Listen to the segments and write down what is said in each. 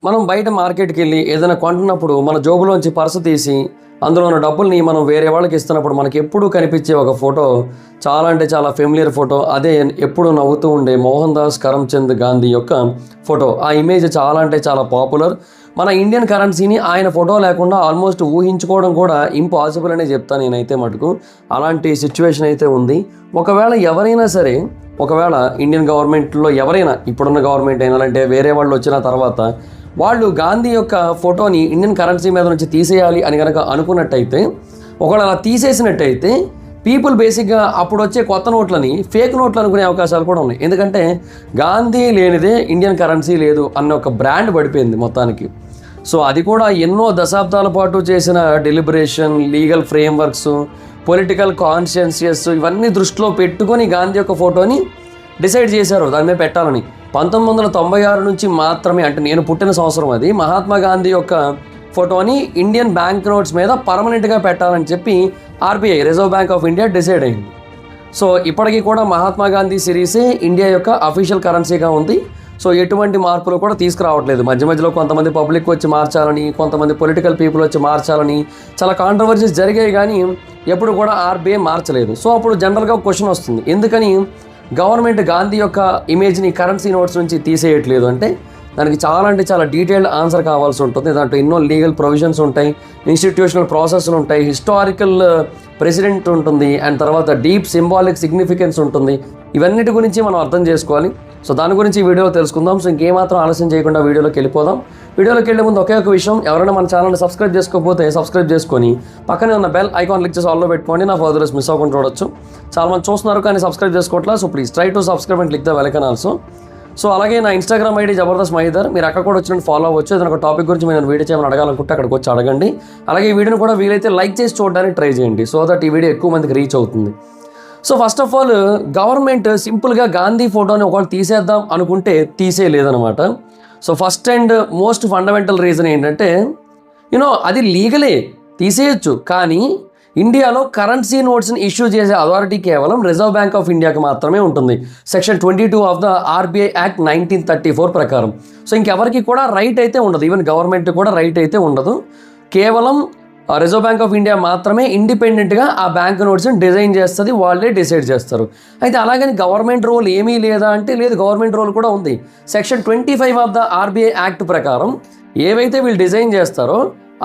మనం బయట మార్కెట్కి వెళ్ళి ఏదైనా కొంటున్నప్పుడు మన జోబులోంచి పర్సు తీసి అందులో ఉన్న డబ్బుల్ని మనం వేరే వాళ్ళకి ఇస్తున్నప్పుడు మనకి ఎప్పుడూ కనిపించే ఒక ఫోటో చాలా అంటే చాలా ఫెమిలియర్ ఫోటో. అదే ఎప్పుడు నవ్వుతూ ఉండే మోహన్ దాస్ కరమ్చంద్ గాంధీ యొక్క ఫోటో. ఆ ఇమేజ్ చాలా అంటే చాలా పాపులర్. మన ఇండియన్ కరెన్సీని ఆయన ఫోటో లేకుండా ఆల్మోస్ట్ ఊహించుకోవడం కూడా ఇంపాసిబుల్ అనే చెప్తాను నేనైతే మటుకు. అలాంటి సిచ్యువేషన్ అయితే ఉంది. ఒకవేళ ఎవరైనా సరే, ఒకవేళ ఇండియన్ గవర్నమెంట్లో ఎవరైనా, ఇప్పుడున్న గవర్నమెంట్ అయినా అంటే వేరే వాళ్ళు వచ్చిన తర్వాత వాళ్ళు గాంధీ యొక్క ఫోటోని ఇండియన్ కరెన్సీ మీద నుంచి తీసేయాలి అని కనుక అనుకున్నట్టయితే, ఒకవేళ అలా తీసేసినట్టయితే పీపుల్ బేసిక్గా అప్పుడు వచ్చే కొత్త నోట్లని ఫేక్ నోట్లు అనుకునే అవకాశాలు కూడా ఉన్నాయి. ఎందుకంటే గాంధీ లేనిదే ఇండియన్ కరెన్సీ లేదు అన్న ఒక బ్రాండ్ పడిపోయింది మొత్తానికి. సో అది కూడా ఎన్నో దశాబ్దాల పాటు చేసిన డెలిబరేషన్, లీగల్ ఫ్రేమ్వర్క్స్, పొలిటికల్ కాన్షియన్షియస్ ఇవన్నీ దృష్టిలో పెట్టుకొని గాంధీ యొక్క ఫోటోని డిసైడ్ చేశారు దాని మీద పెట్టాలని. 1996 నుంచి మాత్రమే, అంటే నేను పుట్టిన సంవత్సరం అది, మహాత్మా గాంధీ యొక్క ఫోటోని ఇండియన్ బ్యాంక్ నోట్స్ మీద పర్మనెంట్గా పెట్టాలని చెప్పి RBI, reserve bank of India decide అయింది. సో ఇప్పటికీ కూడా మహాత్మా గాంధీ సిరీసే ఇండియా యొక్క అఫీషియల్ కరెన్సీగా ఉంది. సో ఎటువంటి మార్పులు కూడా తీసుకురావట్లేదు. మధ్య మధ్యలో కొంతమంది పబ్లిక్ వచ్చి మార్చాలని, కొంతమంది పొలిటికల్ పీపుల్ వచ్చి మార్చాలని చాలా కాంట్రవర్సీస్ జరిగాయి, కానీ ఎప్పుడు కూడా ఆర్బీఐ మార్చలేదు. సో అప్పుడు జనరల్గా క్వశ్చన్ వస్తుంది, ఎందుకని గవర్నమెంట్ గాంధీ యొక్క ఇమేజ్ని కరెన్సీ నోట్స్ నుంచి తీసేయట్లేదు అంటే దానికి చాలా అంటే చాలా డీటెయిల్డ్ ఆన్సర్ కావాల్సి ఉంటుంది. దాంట్లో ఎన్నో లీగల్ ప్రొవిజన్స్ ఉంటాయి, ఇన్స్టిట్యూషనల్ ప్రాసెస్లు ఉంటాయి, హిస్టారికల్ ప్రెసిడెంట్ ఉంటుంది, అండ్ తర్వాత డీప్ సింబాలిక్ సిగ్నిఫికెన్స్ ఉంటుంది. ఇవన్నిటి గురించి మనం అర్థం చేసుకోవాలి. సో దాని గురించి ఈ వీడియోలో తెలుసుకుందాం. సో ఇంకేమాత్రం ఆలస్యం చేయకుండా వీడియోలోకి వెళ్ళిపోదాం. వీడియోలోకి వెళ్ళే ముందు ఒకే ఒక విషయం, ఎవరైనా మన ఛానల్ని సబ్స్క్రైబ్ చేసుకోకపోతే సబ్స్క్రైబ్ చేసుకొని పక్కనే ఉన్న బెల్ ఐకాన్ క్లిక్ చేసి ఆల్లో పెట్టుకోండి. నా ఫర్దర్స్ మిస్ అవ్వకుండా చూడొచ్చు. చాలా మంది చూస్తున్నారు కానీ సబ్స్క్రైబ్ చేసుకోవట్లేదు. So please try to subscribe and click the bell icon also. So అలాగే నా ఇన్స్టాగ్రామ్ ఐడి జబర్దస్త్ మైదర్, మీరు అక్కడ కూడా వచ్చినట్టు ఫాలో అవ్వచ్చు. ఏదైనా ఒక టాపిక్ గురించి మీరు వీడియో చేయమని అడగాలనుకుంటే అక్కడికి వచ్చి అడగండి. అలాగే ఈ వీడియోని కూడా వీలైతే లైక్ చేసి చూడడానికి ట్రై చేయండి, సో దట్ ఈ వీడియో ఎక్కువ మందికి రీచ్ అవుతుంది. So first of all, government సింపుల్గా గాంధీ ఫోటోని ఒకవేళ తీసేద్దాం అనుకుంటే తీసేయలేదనమాట. So first and most fundamental reason ఏంటంటే, అది లీగలే, తీసేయచ్చు. కానీ ఇండియాలో కరెన్సీ నోట్స్ని ఇష్యూ చేసే అథారిటీ కేవలం రిజర్వ్ బ్యాంక్ ఆఫ్ ఇండియాకి మాత్రమే ఉంటుంది, section 22 of the RBI act 1934 ప్రకారం. సో ఇంకెవరికి కూడా రైట్ అయితే ఉండదు, ఈవెన్ గవర్నమెంట్ కూడా రైట్ అయితే ఉండదు. కేవలం రిజర్వ్ బ్యాంక్ ఆఫ్ ఇండియా మాత్రమే ఇండిపెండెంట్గా ఆ బ్యాంక్ నోట్స్ని డిజైన్ చేస్తుంది, వాళ్ళే డిసైడ్ చేస్తారు. అయితే అలాగని గవర్నమెంట్ రోల్ ఏమీ లేదా అంటే లేదు, గవర్నమెంట్ రోల్ కూడా ఉంది. Section 25 of the RBI act ప్రకారం ఏవైతే వీళ్ళు డిజైన్ చేస్తారో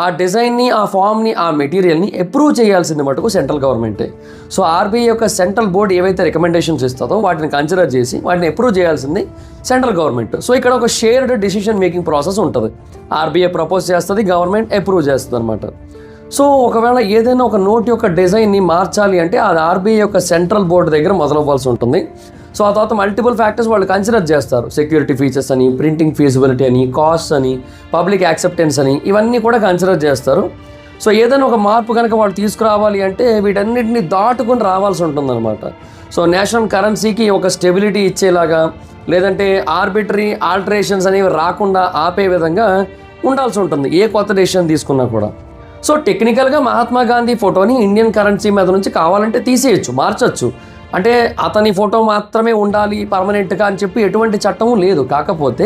ఆ డిజైన్ని, ఆ ఫామ్ని, ఆ మెటీరియల్ని అప్రూవ్ చేయాల్సింది మటుకు సెంట్రల్ గవర్నమెంటే. సో ఆర్బీఐ యొక్క సెంట్రల్ బోర్డు ఏవైతే రికమెండేషన్స్ ఇస్తుందో వాటిని కన్సిడర్ చేసి వాటిని అప్రూవ్ చేయాల్సింది సెంట్రల్ గవర్నమెంట్. సో ఇక్కడ ఒక షేర్డ్ డిసిషన్ మేకింగ్ ప్రాసెస్ ఉంటుంది. ఆర్బీఐ ప్రపోజ్ చేస్తుంది, గవర్నమెంట్ అప్రూవ్ చేస్తుంది అనమాట. సో ఒకవేళ ఏదైనా ఒక నోట్ యొక్క డిజైన్ని మార్చాలి అంటే అది ఆర్బీఐ యొక్క సెంట్రల్ బోర్డు దగ్గర మొదలవ్వాల్సి ఉంటుంది. సో ఆ తర్వాత మల్టిపుల్ ఫ్యాక్టర్స్ వాళ్ళు కన్సిడర్ చేస్తారు. సెక్యూరిటీ ఫీచర్స్ అని, ప్రింటింగ్ ఫీజిబిలిటీ అని, కాస్ట్ అని, పబ్లిక్ యాక్సెప్టెన్స్ అని, ఇవన్నీ కూడా కన్సిడర్ చేస్తారు. సో ఏదైనా ఒక మార్పు కనుక వాళ్ళు తీసుకురావాలి అంటే వీటన్నిటిని దాటుకుని రావాల్సి ఉంటుందన్నమాట. సో నేషనల్ కరెన్సీకి ఒక స్టెబిలిటీ ఇచ్చేలాగా, లేదంటే ఆర్బిటరీ ఆల్టరేషన్స్ అనేవి రాకుండా ఆపే విధంగా ఉండాల్సి ఉంటుంది ఏ కొత్త డెసిషన్ తీసుకున్నా కూడా. సో టెక్నికల్గా మహాత్మా గాంధీ ఫోటోని ఇండియన్ కరెన్సీ మీద నుంచి కావాలంటే తీసేయచ్చు, మార్చచ్చు. అంటే అతని ఫోటో మాత్రమే ఉండాలి పర్మనెంట్గా అని చెప్పి ఎటువంటి చట్టము లేదు. కాకపోతే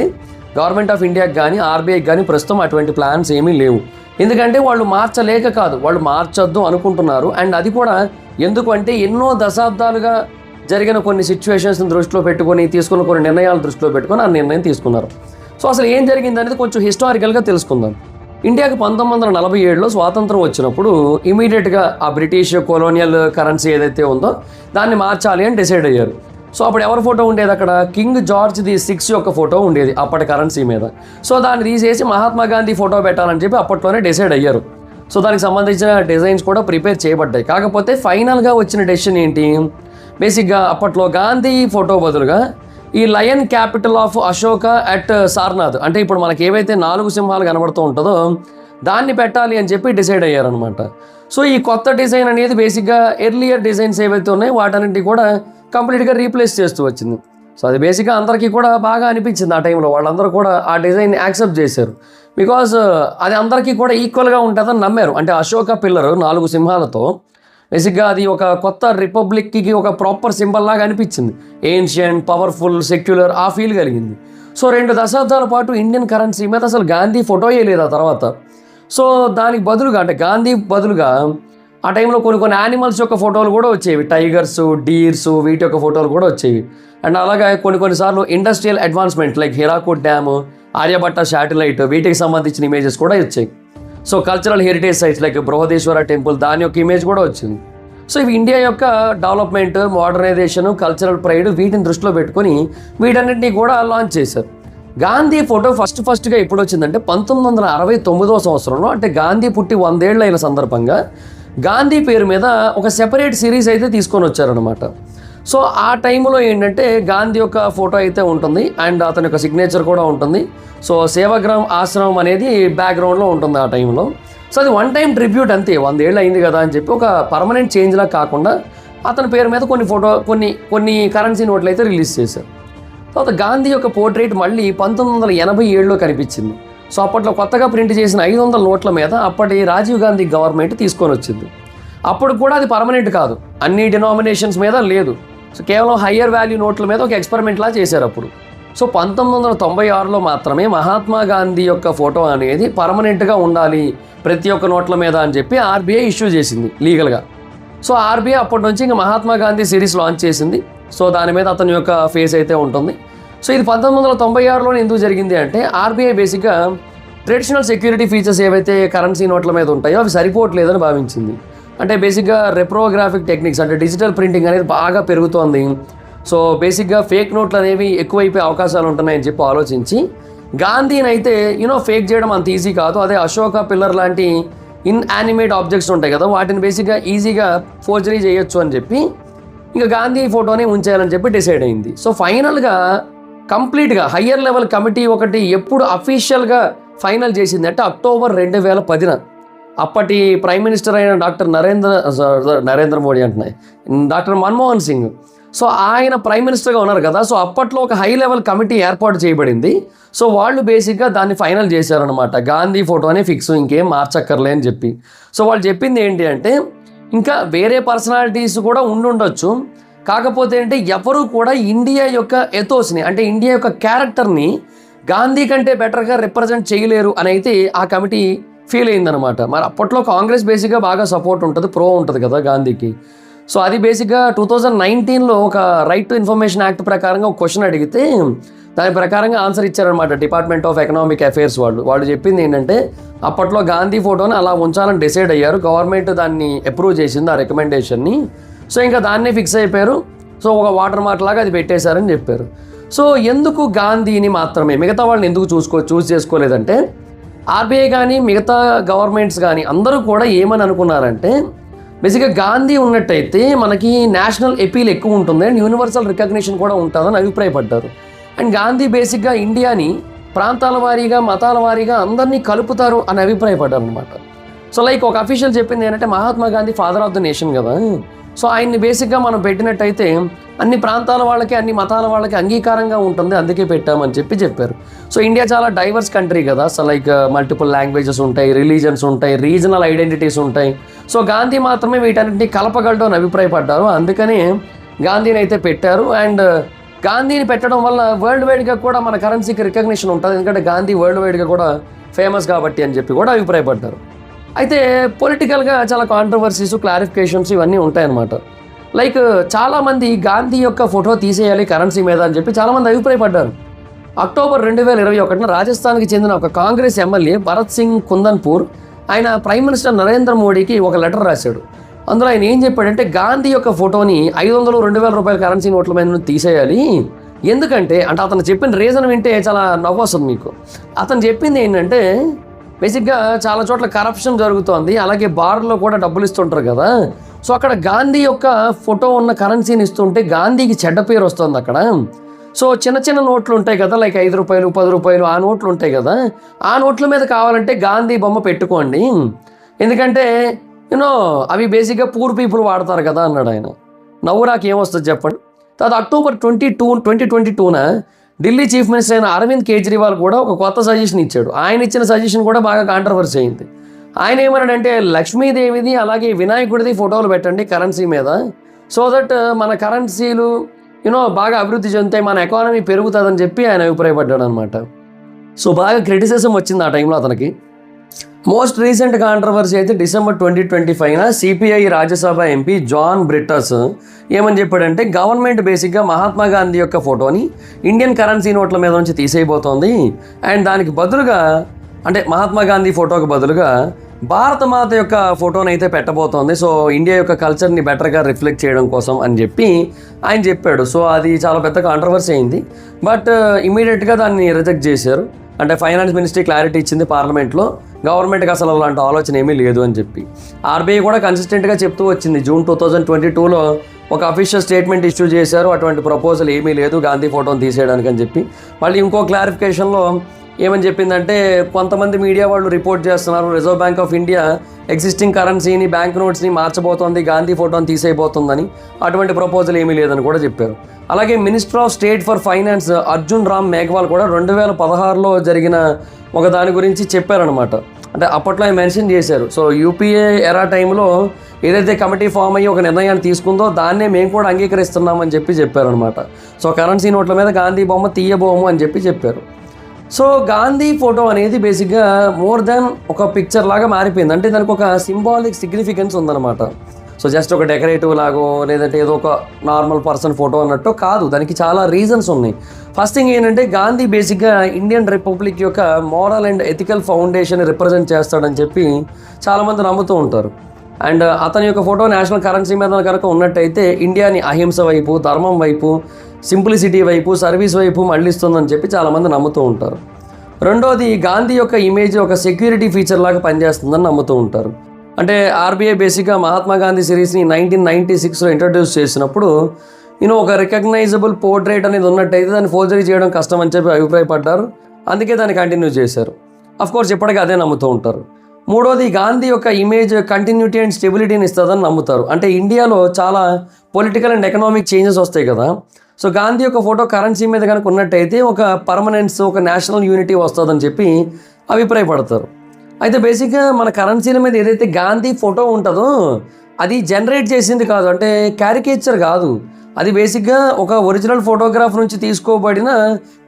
గవర్నమెంట్ ఆఫ్ ఇండియాకి కానీ ఆర్బీఐకి కానీ ప్రస్తుతం అటువంటి ప్లాన్స్ ఏమీ లేవు. ఎందుకంటే వాళ్ళు మార్చలేక కాదు, వాళ్ళు మార్చొద్దు అనుకుంటున్నారు. అండ్ అది కూడా ఎందుకు అంటే ఎన్నో దశాబ్దాలుగా జరిగిన కొన్ని సిచ్యువేషన్స్ని దృష్టిలో పెట్టుకొని తీసుకున్న కొన్ని నిర్ణయాలు దృష్టిలో పెట్టుకొని ఆ నిర్ణయం తీసుకున్నారు. సో అసలు ఏం జరిగింది అనేది కొంచెం హిస్టారికల్గా తెలుసుకుందాం. ఇండియాకి 1947లో స్వాతంత్రం వచ్చినప్పుడు ఇమీడియట్గా ఆ బ్రిటిష్ కొలోనియల్ కరెన్సీ ఏదైతే ఉందో దాన్ని మార్చాలి అని డిసైడ్ అయ్యారు. సో అప్పుడు ఎవరి ఫోటో ఉండేది అక్కడ? కింగ్ జార్జ్ ది 6 యొక్క ఫోటో ఉండేది అప్పటి కరెన్సీ మీద. సో దాన్ని తీసేసి మహాత్మా గాంధీ ఫోటో పెట్టాలని చెప్పి అప్పట్లోనే డిసైడ్ అయ్యారు. సో దానికి సంబంధించిన డిజైన్స్ కూడా ప్రిపేర్ చేయబడ్డాయి. కాకపోతే ఫైనల్గా వచ్చిన డెసిషన్ ఏంటి? బేసిక్గా అప్పట్లో గాంధీ ఫోటో బదులుగా ఈ lion capital of Ashoka at Sarnath, అంటే ఇప్పుడు మనకి ఏవైతే 4 సింహాలు కనబడుతూ ఉంటుందో దాన్ని పెట్టాలి అని చెప్పి డిసైడ్ అయ్యారనమాట. సో ఈ కొత్త డిజైన్ అనేది బేసిక్గా ఎర్లియర్ డిజైన్స్ ఏవైతే ఉన్నాయో వాటన్నింటినీ కూడా కంప్లీట్గా రీప్లేస్ చేస్తూ వచ్చింది. సో అది బేసిక్గా అందరికీ కూడా బాగా అనిపించింది ఆ టైంలో. వాళ్ళందరూ కూడా ఆ డిజైన్ యాక్సెప్ట్ చేశారు. బికాజ్ అది అందరికీ కూడా ఈక్వల్గా ఉంటుందని నమ్మారు. అంటే అశోక పిల్లర్ 4 సింహాలతో బేసిక్గా అది ఒక కొత్త రిపబ్లిక్కి ఒక ప్రాపర్ సింబల్ లాగా అనిపించింది. ఏన్షియంట్, పవర్ఫుల్, సెక్యులర్ ఆ ఫీల్ కలిగింది. సో 2 దశాబ్దాల పాటు ఇండియన్ కరెన్సీ మీద అసలు గాంధీ ఫోటోయే లేదు ఆ తర్వాత. సో దానికి బదులుగా అంటే గాంధీ బదులుగా ఆ టైంలో కొన్ని యానిమల్స్ యొక్క ఫోటోలు కూడా వచ్చేవి, టైగర్స్, డీర్స్, వీటి యొక్క ఫోటోలు కూడా వచ్చేవి. అండ్ అలాగే కొన్నిసార్లు industrial advancement like Hirakud dam, Aryabhata satellite, వీటికి సంబంధించిన ఇమేజెస్ కూడా వచ్చాయి. So cultural heritage sites like Brihadeeswara temple, దాని యొక్క ఇమేజ్ కూడా వచ్చింది. సో ఇవి ఇండియా యొక్క డెవలప్మెంట్, మోడర్నైజేషన్, కల్చరల్ ప్రైడ్, వీటిని దృష్టిలో పెట్టుకొని వీటన్నిటినీ కూడా లాంచ్ చేశారు. గాంధీ ఫోటో ఫస్ట్గా ఎప్పుడు వచ్చిందంటే 1969వ సంవత్సరంలో, అంటే గాంధీ పుట్టి 100 ఏళ్ళు అయిన సందర్భంగా గాంధీ పేరు మీద ఒక సెపరేట్ సిరీస్ అయితే తీసుకొని వచ్చారనమాట. సో ఆ టైంలో ఏంటంటే గాంధీ యొక్క ఫోటో అయితే ఉంటుంది అండ్ అతని యొక్క సిగ్నేచర్ కూడా ఉంటుంది. సో సేవాగ్రామ్ ఆశ్రమం అనేది బ్యాక్గ్రౌండ్లో ఉంటుంది ఆ టైంలో. సో అది వన్ టైం ట్రిబ్యూట్ అంతే, 100 ఏళ్ళు అయింది కదా అని చెప్పి ఒక పర్మనెంట్ చేంజ్లా కాకుండా అతని పేరు మీద కొన్ని కరెన్సీ నోట్లు అయితే రిలీజ్ చేశారు. తర్వాత గాంధీ యొక్క పోర్ట్రేట్ మళ్ళీ 1987లో కనిపించింది. సో అప్పట్లో కొత్తగా ప్రింట్ చేసిన 500 నోట్ల మీద అప్పటి రాజీవ్ గాంధీ గవర్నమెంట్ తీసుకొని వచ్చింది. అప్పుడు కూడా అది పర్మనెంట్ కాదు, అన్ని డినామినేషన్స్ మీద లేదు. సో కేవలం హయ్యర్ వాల్యూ నోట్ల మీద ఒక ఎక్స్పెరిమెంట్లా చేశారు అప్పుడు. సో 1996లో మాత్రమే మహాత్మా గాంధీ యొక్క ఫోటో అనేది పర్మనెంట్గా ఉండాలి ప్రతి ఒక్క నోట్ల మీద అని చెప్పి ఆర్బీఐ ఇష్యూ చేసింది లీగల్గా. సో ఆర్బీఐ అప్పటి నుంచి ఇంకా మహాత్మా గాంధీ సిరీస్ లాంచ్ చేసింది. సో దాని మీద అతని యొక్క ఫేస్ అయితే ఉంటుంది. సో ఇది 1996లోనే ఎందుకు జరిగింది అంటే ఆర్బీఐ బేసిక్గా ట్రెడిషనల్ సెక్యూరిటీ ఫీచర్స్ ఏవైతే కరెన్సీ నోట్ల మీద ఉంటాయో అవి సరిపోవట్లేదని భావించింది. అంటే బేసిక్గా రెప్రోగ్రాఫిక్ టెక్నిక్స్ అంటే డిజిటల్ ప్రింటింగ్ అనేది బాగా పెరుగుతోంది. సో బేసిక్గా ఫేక్ నోట్లు అనేవి ఎక్కువైపోయే అవకాశాలు ఉంటున్నాయని చెప్పి ఆలోచించి గాంధీని అయితే ఫేక్ చేయడం అంత ఈజీ కాదు. అదే అశోక పిల్లర్ లాంటి ఇన్యానిమేట్ ఆబ్జెక్ట్స్ ఉంటాయి కదా, వాటిని బేసిక్గా ఈజీగా ఫోర్జరీ చేయొచ్చు అని చెప్పి ఇంకా గాంధీ ఫోటోని ఉంచేయాలని చెప్పి డిసైడ్ అయింది. సో ఫైనల్గా కంప్లీట్గా హయ్యర్ లెవెల్ కమిటీ ఒకటి ఎప్పుడు అఫీషియల్గా ఫైనల్ చేసింది అంటే అక్టోబర్ 2010. అప్పటి ప్రైమ్ మినిస్టర్ అయిన నరేంద్ర మోడీ అంటున్నాయి, డాక్టర్ మన్మోహన్ సింగ్. సో ఆయన ప్రైమ్ మినిస్టర్గా ఉన్నారు కదా, సో అప్పట్లో ఒక హై లెవెల్ కమిటీ ఏర్పాటు చేయబడింది. సో వాళ్ళు బేసిక్గా దాన్ని ఫైనల్ చేశారనమాట, గాంధీ ఫోటోనే ఫిక్స్, ఇంకేం మార్చక్కర్లే అని చెప్పి. సో వాళ్ళు చెప్పింది ఏంటి అంటే ఇంకా వేరే పర్సనాలిటీస్ కూడా ఉండుండొచ్చు, కాకపోతే అంటే ఎవరు కూడా ఇండియా యొక్క ఎథోస్ని అంటే ఇండియా యొక్క క్యారెక్టర్ని గాంధీ కంటే బెటర్గా రిప్రజెంట్ చేయలేరు అని అయితే ఆ కమిటీ ఫీల్ అయిందనమాట. మరి అప్పట్లో కాంగ్రెస్ బేసిక్గా బాగా సపోర్ట్ ఉంటుంది, ప్రో ఉంటుంది కదా గాంధీకి. సో అది బేసిక్గా 2019లో ఒక రైట్ టు ఇన్ఫర్మేషన్ యాక్ట్ ప్రకారంగా ఒక క్వశ్చన్ అడిగితే దాని ప్రకారంగా ఆన్సర్ ఇచ్చారనమాట డిపార్ట్మెంట్ ఆఫ్ ఎకనామిక్ అఫైర్స్ వాళ్ళు చెప్పింది ఏంటంటే అప్పట్లో గాంధీ ఫోటోని అలా ఉంచాలని డిసైడ్ అయ్యారు, గవర్నమెంట్ దాన్ని అప్రూవ్ చేసింది ఆ రికమెండేషన్ని. సో ఇంకా దాన్నే ఫిక్స్ అయిపోయారు. సో ఒక వాటర్ మార్క్ లాగా అది పెట్టేశారని చెప్పారు. సో ఎందుకు గాంధీని మాత్రమే, మిగతా వాళ్ళని ఎందుకు చూస్ చేసుకోలేదంటే ఆర్బీఐ కానీ మిగతా గవర్నమెంట్స్ కానీ అందరూ కూడా ఏమని అనుకున్నారంటే బేసిక్గా గాంధీ ఉన్నట్టయితే మనకి నేషనల్ అపీల్ ఎక్కువ ఉంటుంది అండ్ యూనివర్సల్ రికగ్నిషన్ కూడా ఉంటుందని అభిప్రాయపడ్డారు. అండ్ గాంధీ బేసిక్గా ఇండియాని ప్రాంతాల వారీగా మతాల వారీగా అందరినీ కలుపుతారు అని అభిప్రాయపడ్డారు అనమాట. సో లైక్ ఒక అఫీషియల్ చెప్పింది ఏంటంటే Mahatma Gandhi father of the nation కదా, సో ఆయన్ని బేసిక్గా మనం పెట్టినట్టయితే అన్ని ప్రాంతాల వాళ్ళకి అన్ని మతాల వాళ్ళకి అంగీకారంగా ఉంటుంది, అందుకే పెట్టామని చెప్పారు. సో ఇండియా చాలా డైవర్స్ కంట్రీ కదా, సో లైక్ మల్టిపుల్ లాంగ్వేజెస్ ఉంటాయి, రిలీజన్స్ ఉంటాయి, రీజనల్ ఐడెంటిటీస్ ఉంటాయి. సో గాంధీ మాత్రమే వీటన్నింటినీ కలపగలడు అని అభిప్రాయపడ్డారు, అందుకని గాంధీని అయితే పెట్టారు. అండ్ గాంధీని పెట్టడం వల్ల వరల్డ్ వైడ్గా కూడా మన కరెన్సీకి రికగ్నిషన్ ఉంటుంది, ఎందుకంటే గాంధీ వరల్డ్ వైడ్గా కూడా ఫేమస్ కాబట్టి అని చెప్పి కూడా అభిప్రాయపడ్డారు. అయితే పొలిటికల్గా చాలా కాంట్రవర్సీస్, క్లారిఫికేషన్స్ ఇవన్నీ ఉంటాయన్నమాట. లైక్ చాలామంది గాంధీ యొక్క ఫోటో తీసేయాలి కరెన్సీ మీద అని చెప్పి చాలామంది అభిప్రాయపడ్డారు. అక్టోబర్ 2021 రాజస్థాన్కి చెందిన ఒక కాంగ్రెస్ ఎమ్మెల్యే భరత్ సింగ్ కుందన్పూర్ ఆయన ప్రైమ్ మినిస్టర్ నరేంద్ర మోడీకి ఒక లెటర్ రాశాడు. అందులో ఆయన ఏం చెప్పాడంటే గాంధీ యొక్క ఫోటోని 500, 2000 రూపాయల కరెన్సీ నోట్ల మీద తీసేయాలి. ఎందుకంటే అంటే అతను చెప్పిన రీజన్ వింటే చాలా నవ్వు వస్తుంది మీకు. అతను చెప్పింది ఏంటంటే బేసిక్గా చాలా చోట్ల కరప్షన్ జరుగుతోంది, అలాగే బార్లో కూడా డబ్బులు ఇస్తుంటారు కదా, సో అక్కడ గాంధీ యొక్క ఫోటో ఉన్న కరెన్సీని ఇస్తుంటే గాంధీకి చెడ్డ పేరు వస్తుంది అక్కడ. సో చిన్న చిన్న నోట్లు ఉంటాయి కదా, లైక్ 5 రూపాయలు 10 రూపాయలు ఆ నోట్లు ఉంటాయి కదా, ఆ నోట్ల మీద కావాలంటే గాంధీ బొమ్మ పెట్టుకోండి, ఎందుకంటే అవి బేసిక్గా పూర్ పీపుల్ వాడతారు కదా అన్నాడు ఆయన. నవ్వురాకి ఏమొస్తుంది చెప్పండి. తర్వాత అక్టోబర్ 2022న ఢిల్లీ చీఫ్ మినిస్టర్ అయిన అరవింద్ కేజ్రీవాల్ కూడా ఒక కొత్త సజెషన్ ఇచ్చాడు. ఆయన ఇచ్చిన సజెషన్ కూడా బాగా కాంట్రవర్సీ అయింది. ఆయన ఏమన్నాడంటే లక్ష్మీదేవిది అలాగే వినాయకుడిది ఫోటోలు పెట్టండి కరెన్సీ మీద, సో దట్ మన కరెన్సీలు బాగా అభివృద్ధి చెందుతాయి, మన ఎకానమీ పెరుగుతుందని చెప్పి ఆయన అభిప్రాయపడ్డాడు అనమాట. సో బాగా క్రిటిసిజం వచ్చింది ఆ టైంలో అతనికి. మోస్ట్ రీసెంట్ కాంట్రవర్సీ అయితే December 2025 CPI Rajya Sabha MP John Brittas ఏమని చెప్పాడంటే, గవర్నమెంట్ బేసిక్గా మహాత్మా గాంధీ యొక్క ఫోటోని ఇండియన్ కరెన్సీ నోట్ల మీద నుంచి తీసేయబోతోంది. అండ్ దానికి బదులుగా, అంటే మహాత్మా గాంధీ ఫోటోకి బదులుగా భారత మాత యొక్క ఫోటోని అయితే పెట్టబోతోంది. సో ఇండియా యొక్క కల్చర్ని బెటర్గా రిఫ్లెక్ట్ చేయడం కోసం అని చెప్పి ఆయన చెప్పాడు. సో అది చాలా పెద్ద కాంట్రవర్సీ అయింది. బట్ ఇమీడియట్గా దాన్ని రిజెక్ట్ చేశారు. అంటే ఫైనాన్స్ మినిస్ట్రీ క్లారిటీ ఇచ్చింది పార్లమెంట్లో, గవర్నమెంట్కి అసలు అలాంటి ఆలోచన ఏమీ లేదు అని చెప్పి. ఆర్బీఐ కూడా కన్సిస్టెంట్గా చెప్తూ వచ్చింది. జూన్ 2022లో ఒక అఫీషియల్ స్టేట్మెంట్ ఇష్యూ చేశారు, అటువంటి ప్రపోజల్ ఏమీ లేదు గాంధీ ఫోటోని తీసేయడానికి అని చెప్పి. మళ్ళీ ఇంకో క్లారిఫికేషన్లో ఏమని చెప్పిందంటే, కొంతమంది మీడియా వాళ్ళు రిపోర్ట్ చేస్తున్నారు reserve bank of India existing కరెన్సీని, బ్యాంక్ నోట్స్ని మార్చబోతోంది, గాంధీ ఫోటోని తీసేయబోతుందని. అటువంటి ప్రపోజల్ ఏమీ లేదని కూడా చెప్పారు. అలాగే minister of state for finance Arjun Ram Meghwal కూడా 2016లో జరిగిన ఒక దాని గురించి చెప్పారనమాట. అంటే అప్పట్లో ఆయన మెన్షన్ చేశారు. సో యూపీఏ ఎరా టైంలో ఏదైతే కమిటీ ఫామ్ అయ్యి ఒక నిర్ణయాన్ని తీసుకుందో దాన్నే మేము కూడా అంగీకరిస్తున్నామని చెప్పారనమాట. సో కరెన్సీ నోట్ల మీద గాంధీ బొమ్మ తీయబోము అని చెప్పారు. సో గాంధీ ఫోటో అనేది బేసిక్గా మోర్ దాన్ ఒక పిక్చర్ లాగా మారిపోయింది. అంటే దానికి ఒక సింబాలిక్ సిగ్నిఫికెన్స్ ఉందన్నమాట. సో జస్ట్ ఒక డెకరేటివ్ లాగో లేదంటే ఏదో ఒక నార్మల్ పర్సన్ ఫోటో అన్నట్టు కాదు, దానికి చాలా రీజన్స్ ఉన్నాయి. ఫస్ట్ థింగ్ ఏంటంటే, గాంధీ బేసిక్గా ఇండియన్ రిపబ్లిక్ యొక్క moral and ethical foundation represent చేస్తాడని చెప్పి చాలామంది నమ్ముతూ ఉంటారు. అండ్ అతని యొక్క ఫోటో నేషనల్ కరెన్సీ మీద కనుక ఉన్నట్టయితే ఇండియాని అహింస వైపు, ధర్మం వైపు, సింప్లిసిటీ వైపు, సర్వీస్ వైపు మళ్ళిస్తుందని చెప్పి చాలామంది నమ్ముతూ ఉంటారు. రెండోది, గాంధీ యొక్క ఇమేజ్ ఒక సెక్యూరిటీ ఫీచర్ లాగా పనిచేస్తుందని నమ్ముతూ ఉంటారు. అంటే ఆర్బీఐ బేసిక్గా మహాత్మా గాంధీ సిరీస్ని 1996లో ఇంట్రడ్యూస్ చేసినప్పుడు ఒక రికగ్నైజబుల్ పోర్ట్రేట్ అనేది ఉన్నట్టయితే దాన్ని ఫోర్జరీ చేయడం కష్టం అని చెప్పి అభిప్రాయపడ్డారు. అందుకే దాన్ని కంటిన్యూ చేశారు. అఫ్కోర్స్ ఇప్పటికీ అదే నమ్ముతూ ఉంటారు. మూడోది, గాంధీ యొక్క ఇమేజ్ కంటిన్యూటీ అండ్ స్టెబిలిటీని ఇస్తుందని నమ్ముతారు. అంటే ఇండియాలో చాలా పొలిటికల్ అండ్ ఎకనామిక్ చేంజెస్ వస్తాయి కదా. సో గాంధీ యొక్క ఫోటో కరెన్సీ మీద కనుక ఉన్నట్టయితే ఒక పర్మనెన్స్, ఒక నేషనల్ యూనిటీ వస్తుందని చెప్పి అభిప్రాయపడతారు. అయితే బేసిక్గా మన కరెన్సీల మీద ఏదైతే గాంధీ ఫోటో ఉంటుందో అది జనరేట్ చేసింది కాదు, అంటే క్యారికేచర్ కాదు. అది బేసిక్గా ఒక ఒరిజినల్ ఫోటోగ్రాఫ్ నుంచి తీసుకోబడిన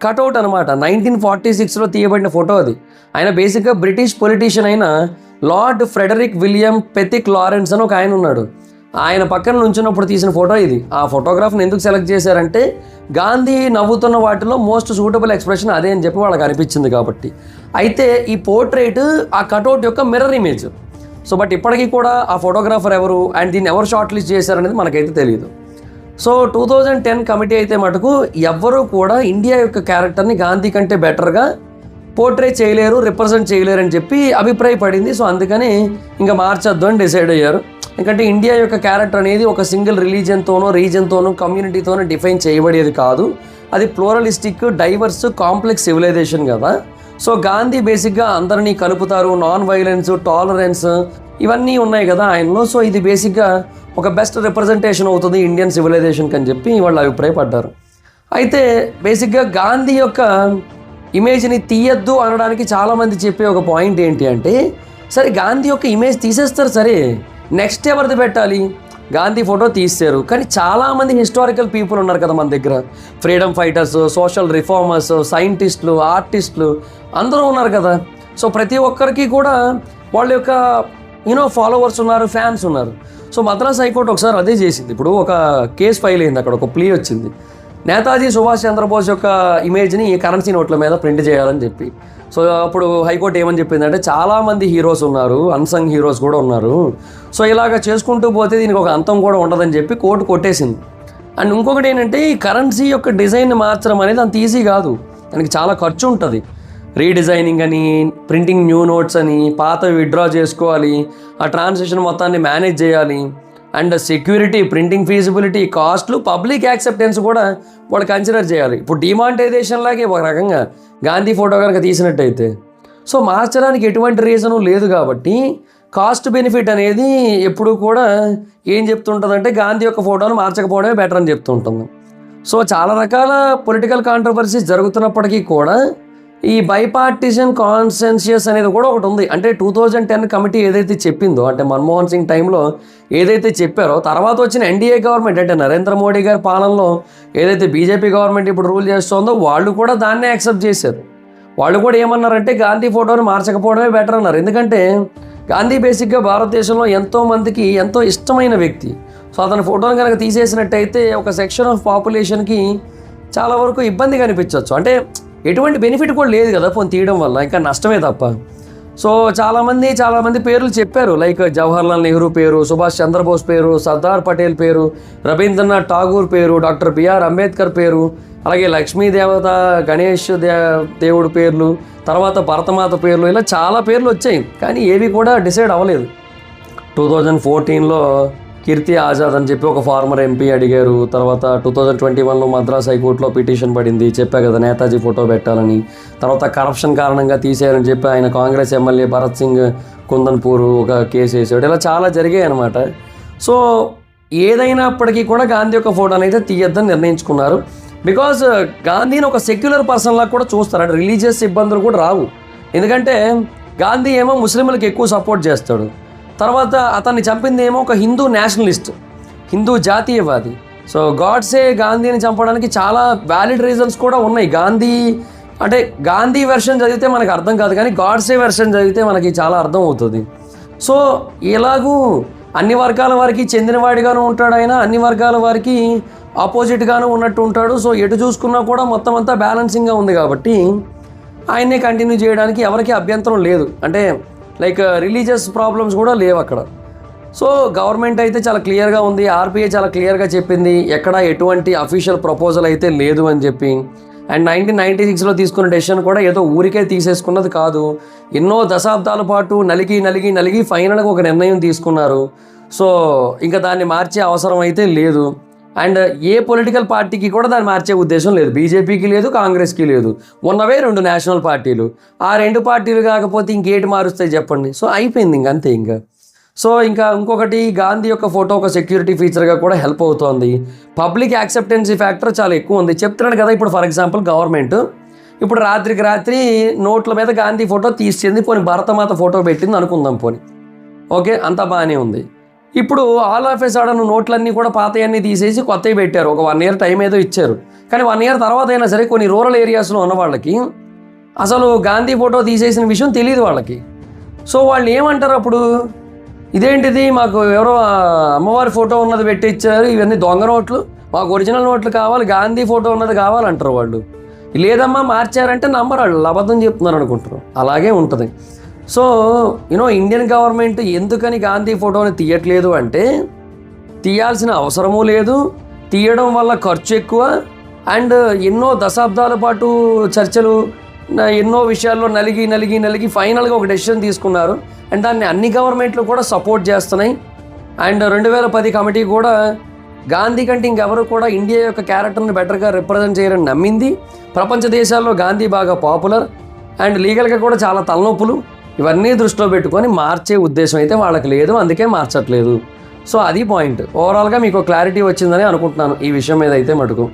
కటౌట్ అనమాట. 1946లో తీయబడిన ఫోటో అది. ఆయన బేసిక్గా బ్రిటిష్ పొలిటీషియన్ అయిన లార్డ్ ఫ్రెడరిక్ విలియం పెతిక్ లారెన్స్ అని ఒక ఆయన ఉన్నాడు. ఆయన పక్కన నుంచున్నప్పుడు తీసిన ఫోటో ఇది. ఆ ఫోటోగ్రాఫ్ని ఎందుకు సెలెక్ట్ చేశారంటే, గాంధీ నవ్వుతున్న వాటిలో మోస్ట్ సూటబుల్ ఎక్స్ప్రెషన్ అదే అని చెప్పి వాళ్ళకి అనిపించింది కాబట్టి. అయితే ఈ పోర్ట్రేట్ ఆ కటౌట్ యొక్క మిర్రర్ ఇమేజ్. సో బట్ ఇప్పటికీ కూడా ఆ ఫోటోగ్రాఫర్ ఎవరు అండ్ దీన్ని ఎవరు షార్ట్ లిస్ట్ చేశారనేది మనకైతే తెలియదు. సో 2010 కమిటీ అయితే మటుకు ఎవ్వరూ కూడా ఇండియా యొక్క క్యారెక్టర్ని గాంధీ కంటే బెటర్గా పోర్ట్రేట్ చేయలేరు, రిప్రజెంట్ చేయలేరు అని చెప్పి అభిప్రాయపడింది. సో అందుకని ఇంకా మార్చొద్దు అని డిసైడ్ అయ్యారు. ఎందుకంటే ఇండియా యొక్క క్యారెక్టర్ అనేది ఒక సింగిల్ రిలీజియన్తోనో, రీజన్తోనో, కమ్యూనిటీతోనో డిఫైన్ చేయబడేది కాదు. అది ప్లూరలిస్టిక్, డైవర్స్, కాంప్లెక్స్ సివిలైజేషన్ కదా. సో గాంధీ బేసిక్గా అందరినీ కలుపుతారు, నాన్ వైలెన్స్, టాలరెన్స్ ఇవన్నీ ఉన్నాయి కదా ఆయనలో. సో ఇది బేసిక్గా ఒక బెస్ట్ రిప్రజెంటేషన్ అవుతుంది ఇండియన్ సివిలైజేషన్కి అని చెప్పి వాళ్ళు అభిప్రాయపడ్డారు. అయితే బేసిక్గా గాంధీ యొక్క ఇమేజ్ని తీయద్దు అనడానికి చాలామంది చెప్పే ఒక పాయింట్ ఏంటి అంటే, సరే గాంధీ యొక్క ఇమేజ్ తీసేస్తారు, సరే నెక్స్ట్ ఎవరిది పెట్టాలి? గాంధీ ఫోటో తీశారు, కానీ చాలామంది హిస్టారికల్ పీపుల్ ఉన్నారు కదా మన దగ్గర. ఫ్రీడమ్ ఫైటర్స్, సోషల్ రిఫార్మర్స్, సైంటిస్టులు, ఆర్టిస్టులు అందరూ ఉన్నారు కదా. సో ప్రతి ఒక్కరికి కూడా వాళ్ళ యొక్క ఫాలోవర్స్ ఉన్నారు, ఫ్యాన్స్ ఉన్నారు. సో మద్రాస్ హైకోర్టు ఒకసారి అదే చేసింది. ఇప్పుడు ఒక కేసు ఫైల్ అయింది, అక్కడ ఒక ప్లీ వచ్చింది. నేతాజీ సుభాష్ చంద్రబోస్ యొక్క ఇమేజ్ని కరెన్సీ నోట్ల మీద ప్రింట్ చేయాలని చెప్పి. సో అప్పుడు హైకోర్టు ఏమని చెప్పిందంటే, చాలామంది హీరోస్ ఉన్నారు, అన్సంగ్ హీరోస్ కూడా ఉన్నారు. సో ఇలాగ చేసుకుంటూ పోతే దీనికి ఒక అంతం కూడా ఉండదని చెప్పి కోర్టు కొట్టేసింది. అండ్ ఇంకొకటి ఏంటంటే, ఈ కరెన్సీ యొక్క డిజైన్ మార్చడం అనేది అంత ఈజీ కాదు, దానికి చాలా ఖర్చు ఉంటుంది. రీడిజైనింగ్ అని, ప్రింటింగ్ న్యూ నోట్స్ అని, పాత విత్డ్రా చేసుకోవాలి, ఆ ట్రాన్సాక్షన్ మొత్తాన్ని మేనేజ్ చేయాలి. అండ్ సెక్యూరిటీ, ప్రింటింగ్ ఫీజిబిలిటీ, కాస్ట్లు, పబ్లిక్ యాక్సెప్టెన్స్ కూడా వాళ్ళు కన్సిడర్ చేయాలి. ఇప్పుడు డిమానిటైజేషన్ లాగే ఒక రకంగా గాంధీ ఫోటో కనుక తీసినట్టయితే. సో మార్చడానికి ఎటువంటి రీజను లేదు కాబట్టి కాస్ట్ బెనిఫిట్ అనేది ఎప్పుడు కూడా ఏం చెప్తుంటుందంటే, గాంధీ యొక్క ఫోటోను మార్చకపోవడమే బెటర్ అని చెప్తుంటుంది. సో చాలా రకాల పొలిటికల్ కాంట్రవర్సీస్ జరుగుతున్నప్పటికీ కూడా ఈ బైపార్టిజన్ కాన్సెన్సియస్ అనేది కూడా ఒకటి ఉంది. అంటే 2010 కమిటీ ఏదైతే చెప్పిందో, అంటే మన్మోహన్ సింగ్ టైంలో ఏదైతే చెప్పారో, తర్వాత వచ్చిన ఎన్డీఏ గవర్నమెంట్ అంటే నరేంద్ర మోడీ గారి పాలనలో ఏదైతే బీజేపీ గవర్నమెంట్ ఇప్పుడు రూల్ చేస్తుందో వాళ్ళు కూడా దాన్నే యాక్సెప్ట్ చేశారు. వాళ్ళు కూడా ఏమన్నారంటే గాంధీ ఫోటోని మార్చకపోవడమే బెటర్ అన్నారు. ఎందుకంటే గాంధీ బేసిక్గా భారతదేశంలో ఎంతోమందికి ఎంతో ఇష్టమైన వ్యక్తి. సో అతని ఫోటోని కనుక తీసేసినట్టయితే ఒక సెక్షన్ ఆఫ్ పాపులేషన్కి చాలా వరకు ఇబ్బంది కనిపించవచ్చు. అంటే ఎటువంటి బెనిఫిట్ కూడా లేదు కదా పోనీ తీయడం వల్ల, ఇంకా నష్టమే తప్ప. సో చాలామంది పేర్లు చెప్పారు. లైక్ జవహర్లాల్ నెహ్రూ పేరు, సుభాష్ చంద్రబోస్ పేరు, సర్దార్ పటేల్ పేరు, రవీంద్రనాథ్ ఠాగూర్ పేరు, డాక్టర్ బిఆర్ అంబేద్కర్ పేరు, అలాగే లక్ష్మీ దేవత, గణేష్ దేవుడి పేర్లు, తర్వాత భరతమాత పేర్లు, ఇలా చాలా పేర్లు వచ్చాయి. కానీ ఏవి కూడా డిసైడ్ అవ్వలేదు. 2014లో కీర్తి ఆజాద్ అని చెప్పి ఒక ఫార్మర్ ఎంపీ అడిగారు. తర్వాత 2021లో మద్రాస్ హైకోర్టులో పిటిషన్ పడింది, చెప్పా కదా నేతాజీ ఫోటో పెట్టాలని. తర్వాత కరప్షన్ కారణంగా తీసేయాలని చెప్పి ఆయన కాంగ్రెస్ ఎమ్మెల్యే భరత్ సింగ్ కుందన్పూర్ ఒక కేసు వేసాడు. ఇలా చాలా జరిగాయి అనమాట. సో ఏదైనప్పటికీ కూడా గాంధీ యొక్క ఫోటోని అయితే తీయొద్దని నిర్ణయించుకున్నారు. బికాజ్ గాంధీని ఒక సెక్యులర్ పర్సన్ లాగా కూడా చూస్తారు. అంటే రిలీజియస్ ఇబ్బందులు కూడా రావు. ఎందుకంటే గాంధీ ఏమో ముస్లింలకు ఎక్కువ సపోర్ట్ చేస్తాడు. తర్వాత అతన్ని చంపింది ఏమో ఒక హిందూ నేషనలిస్ట్, హిందూ జాతీయవాది. సో గాడ్సే గాంధీని చంపడానికి చాలా వ్యాలిడ్ రీజన్స్ కూడా ఉన్నాయి. గాంధీ వెర్షన్ చదివితే మనకు అర్థం కాదు, కానీ గాడ్సే వెర్షన్ చదివితే మనకి చాలా అర్థం అవుతుంది. సో ఎలాగూ అన్ని వర్గాల వారికి చెందినవాడిగాను ఉంటాడు ఆయన, అన్ని వర్గాల వారికి ఆపోజిట్గాను ఉన్నట్టు ఉంటాడు. సో ఎటు చూసుకున్నా కూడా మొత్తం అంతా బ్యాలెన్సింగ్గా ఉంది కాబట్టి ఆయన్నే కంటిన్యూ చేయడానికి ఎవరికి అభ్యంతరం లేదు. అంటే లైక్ రిలీజియస్ ప్రాబ్లమ్స్ కూడా లేవు అక్కడ. సో గవర్నమెంట్ అయితే చాలా క్లియర్గా ఉంది, ఆర్బీఐ చాలా క్లియర్గా చెప్పింది, ఎక్కడ ఎటువంటి అఫీషియల్ ప్రపోజల్ అయితే లేదు అని చెప్పి. అండ్ 1996లో తీసుకున్న డెసిషన్ కూడా ఏదో ఊరికే తీసేసుకున్నది కాదు. ఎన్నో దశాబ్దాల పాటు నలిగి ఫైనల్గా ఒక నిర్ణయం తీసుకున్నారు. సో ఇంకా దాన్ని మార్చే అవసరం అయితే లేదు. అండ్ ఏ పొలిటికల్ పార్టీకి కూడా దాన్ని మార్చే ఉద్దేశం లేదు. బీజేపీకి లేదు, కాంగ్రెస్కి లేదు. ఉన్నవే 2 నేషనల్ పార్టీలు. ఆ 2 పార్టీలు కాకపోతే ఇంకేటి మారుస్తాయి చెప్పండి. సో అయిపోయింది అంతే ఇంకా. సో ఇంకా ఇంకొకటి, గాంధీ యొక్క ఫోటో ఒక సెక్యూరిటీ ఫీచర్గా కూడా హెల్ప్ అవుతోంది. పబ్లిక్ యాక్సెప్టెన్సీ ఫ్యాక్టర్ చాలా ఎక్కువ ఉంది. చెప్తున్నాడు కదా, ఇప్పుడు ఫర్ ఎగ్జాంపుల్ గవర్నమెంట్ ఇప్పుడు రాత్రి నోట్ల మీద గాంధీ ఫోటో తీసింది, పోనీ భరతమాత ఫోటో పెట్టింది అనుకుందాం, పోనీ ఓకే అంతా బాగానే ఉంది. ఇప్పుడు ఆల్ ఆఫ్ ఏ సడన్ నోట్లన్నీ కూడా పాతయన్నీ తీసేసి కొత్తవి పెట్టారు. ఒక 1 year టైం ఏదో ఇచ్చారు. కానీ 1 year తర్వాత అయినా సరే కొన్ని రూరల్ ఏరియాస్లో ఉన్న వాళ్ళకి అసలు గాంధీ ఫోటో తీసేసిన విషయం తెలియదు వాళ్ళకి. సో వాళ్ళు ఏమంటారు అప్పుడు, ఇదేంటిది మాకు ఎవరో అమ్మవారి ఫోటో ఉన్నది పెట్టి ఇచ్చారు, ఇవన్నీ దొంగ నోట్లు, మాకు ఒరిజినల్ నోట్లు కావాలి, గాంధీ ఫోటో ఉన్నది కావాలంటారు వాళ్ళు. లేదమ్మా మార్చారంటే నమ్మరు, వాళ్ళు అబద్ధం చెప్తున్నారు అనుకుంటారు. అలాగే ఉంటుంది. సో ఇండియన్ గవర్నమెంట్ ఎందుకని గాంధీ ఫోటోని తీయట్లేదు అంటే, తీయాల్సిన అవసరమూ లేదు, తీయడం వల్ల ఖర్చు ఎక్కువ, అండ్ ఎన్నో దశాబ్దాల పాటు చర్చలు, ఎన్నో విషయాల్లో నలిగి ఫైనల్గా ఒక డెసిషన్ తీసుకున్నారు. అండ్ దాన్ని అన్ని గవర్నమెంట్లు కూడా సపోర్ట్ చేస్తున్నాయి. అండ్ 2010 కమిటీ కూడా గాంధీ కంటే ఇంకెవరు కూడా ఇండియా యొక్క క్యారెక్టర్ని బెటర్గా రిప్రజెంట్ చేయరని నమ్మింది. ప్రపంచ దేశాల్లో గాంధీ బాగా పాపులర్ అండ్ లీగల్గా కూడా చాలా తలనొప్పులు. ఇవన్నీ దృష్టిలో పెట్టుకొని మార్చే ఉద్దేశం అయితే వాళ్ళకి లేదు, అందుకే మార్చట్లేదు. సో అది పాయింట్. ఓవరాల్గా మీకు క్లారిటీ వచ్చిందని అనుకుంటున్నాను ఈ విషయం మీద అయితే మటుకు.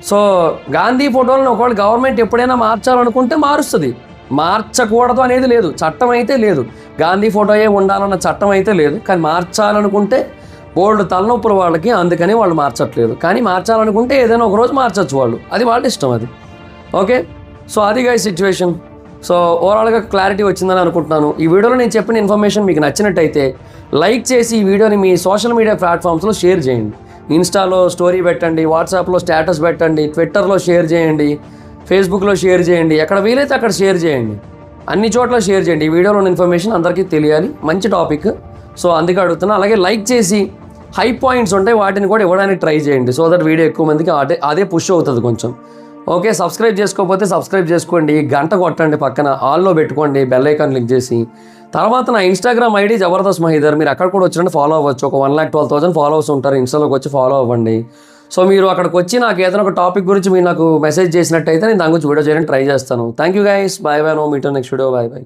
సో గాంధీ ఫోటోలను ఒకవేళ గవర్నమెంట్ ఎప్పుడైనా మార్చాలనుకుంటే మారుస్తుంది, మార్చకూడదు అనేది లేదు, చట్టం అయితే లేదు. గాంధీ ఫోటోయే ఉండాలన్న చట్టం అయితే లేదు. కానీ మార్చాలనుకుంటే బోల్డ్ తలనొప్పులు వాళ్ళకి, అందుకని వాళ్ళు మార్చట్లేదు. కానీ మార్చాలనుకుంటే ఏదైనా ఒక రోజు మార్చచ్చు వాళ్ళు, అది వాళ్ళ ఇష్టం అది. ఓకే, సో అది గైస్ సిచ్యువేషన్. సో ఓవరాల్గా క్లారిటీ వచ్చిందని అనుకుంటున్నాను. ఈ వీడియోలో నేను చెప్పిన ఇన్ఫర్మేషన్ మీకు నచ్చినట్టయితే లైక్ చేసి ఈ వీడియోని మీ సోషల్ మీడియా ప్లాట్ఫామ్స్లో షేర్ చేయండి. ఇన్స్టాలో స్టోరీ పెట్టండి, వాట్సాప్లో స్టేటస్ పెట్టండి, ట్విట్టర్లో షేర్ చేయండి, ఫేస్బుక్లో షేర్ చేయండి, ఎక్కడ వీలైతే అక్కడ షేర్ చేయండి, అన్ని చోట్ల షేర్ చేయండి. ఈ వీడియోలో ఇన్ఫర్మేషన్ అందరికీ తెలియాలి, మంచి టాపిక్. సో అందుకే అడుగుతున్నా. అలాగే లైక్ చేసి హై పాయింట్స్ ఉంటాయి వాటిని కూడా ఇవ్వడానికి ట్రై చేయండి. సో దట్ వీడియో ఎక్కువ మందికి అదే పుష్ అవుతుంది కొంచెం. ఓకే, సబ్స్క్రైబ్ చేసుకోకపోతే సబ్స్క్రైబ్ చేసుకోండి, గంట కొట్టండి, పక్కన ఆల్లో పెట్టుకోండి, బెల్ ఐకాన్ క్లిక్ చేసి. తర్వాత నా ఇన్స్టాగ్రామ్ ఐడి జబర్దస్త్ మహీధర్, మీరు అక్కడ కూడా వచ్చినట్టు ఫాలో అవ్వచ్చు. ఒక 1,12,000 ఫాలోవర్స్ ఉంటారు, ఇన్స్టాలోకి వచ్చి ఫాలో అవ్వండి. సో మీరు అక్కడికి వచ్చి నాకు ఏదైనా ఒక టాపిక్ గురించి మీరు నాకు మెసేజ్ చేసినట్టయితే నేను దాని గురించి వీడియో చేయడానికి ట్రై చేస్తాను. Thank you guys, bye bye, no meet next video, bye bye.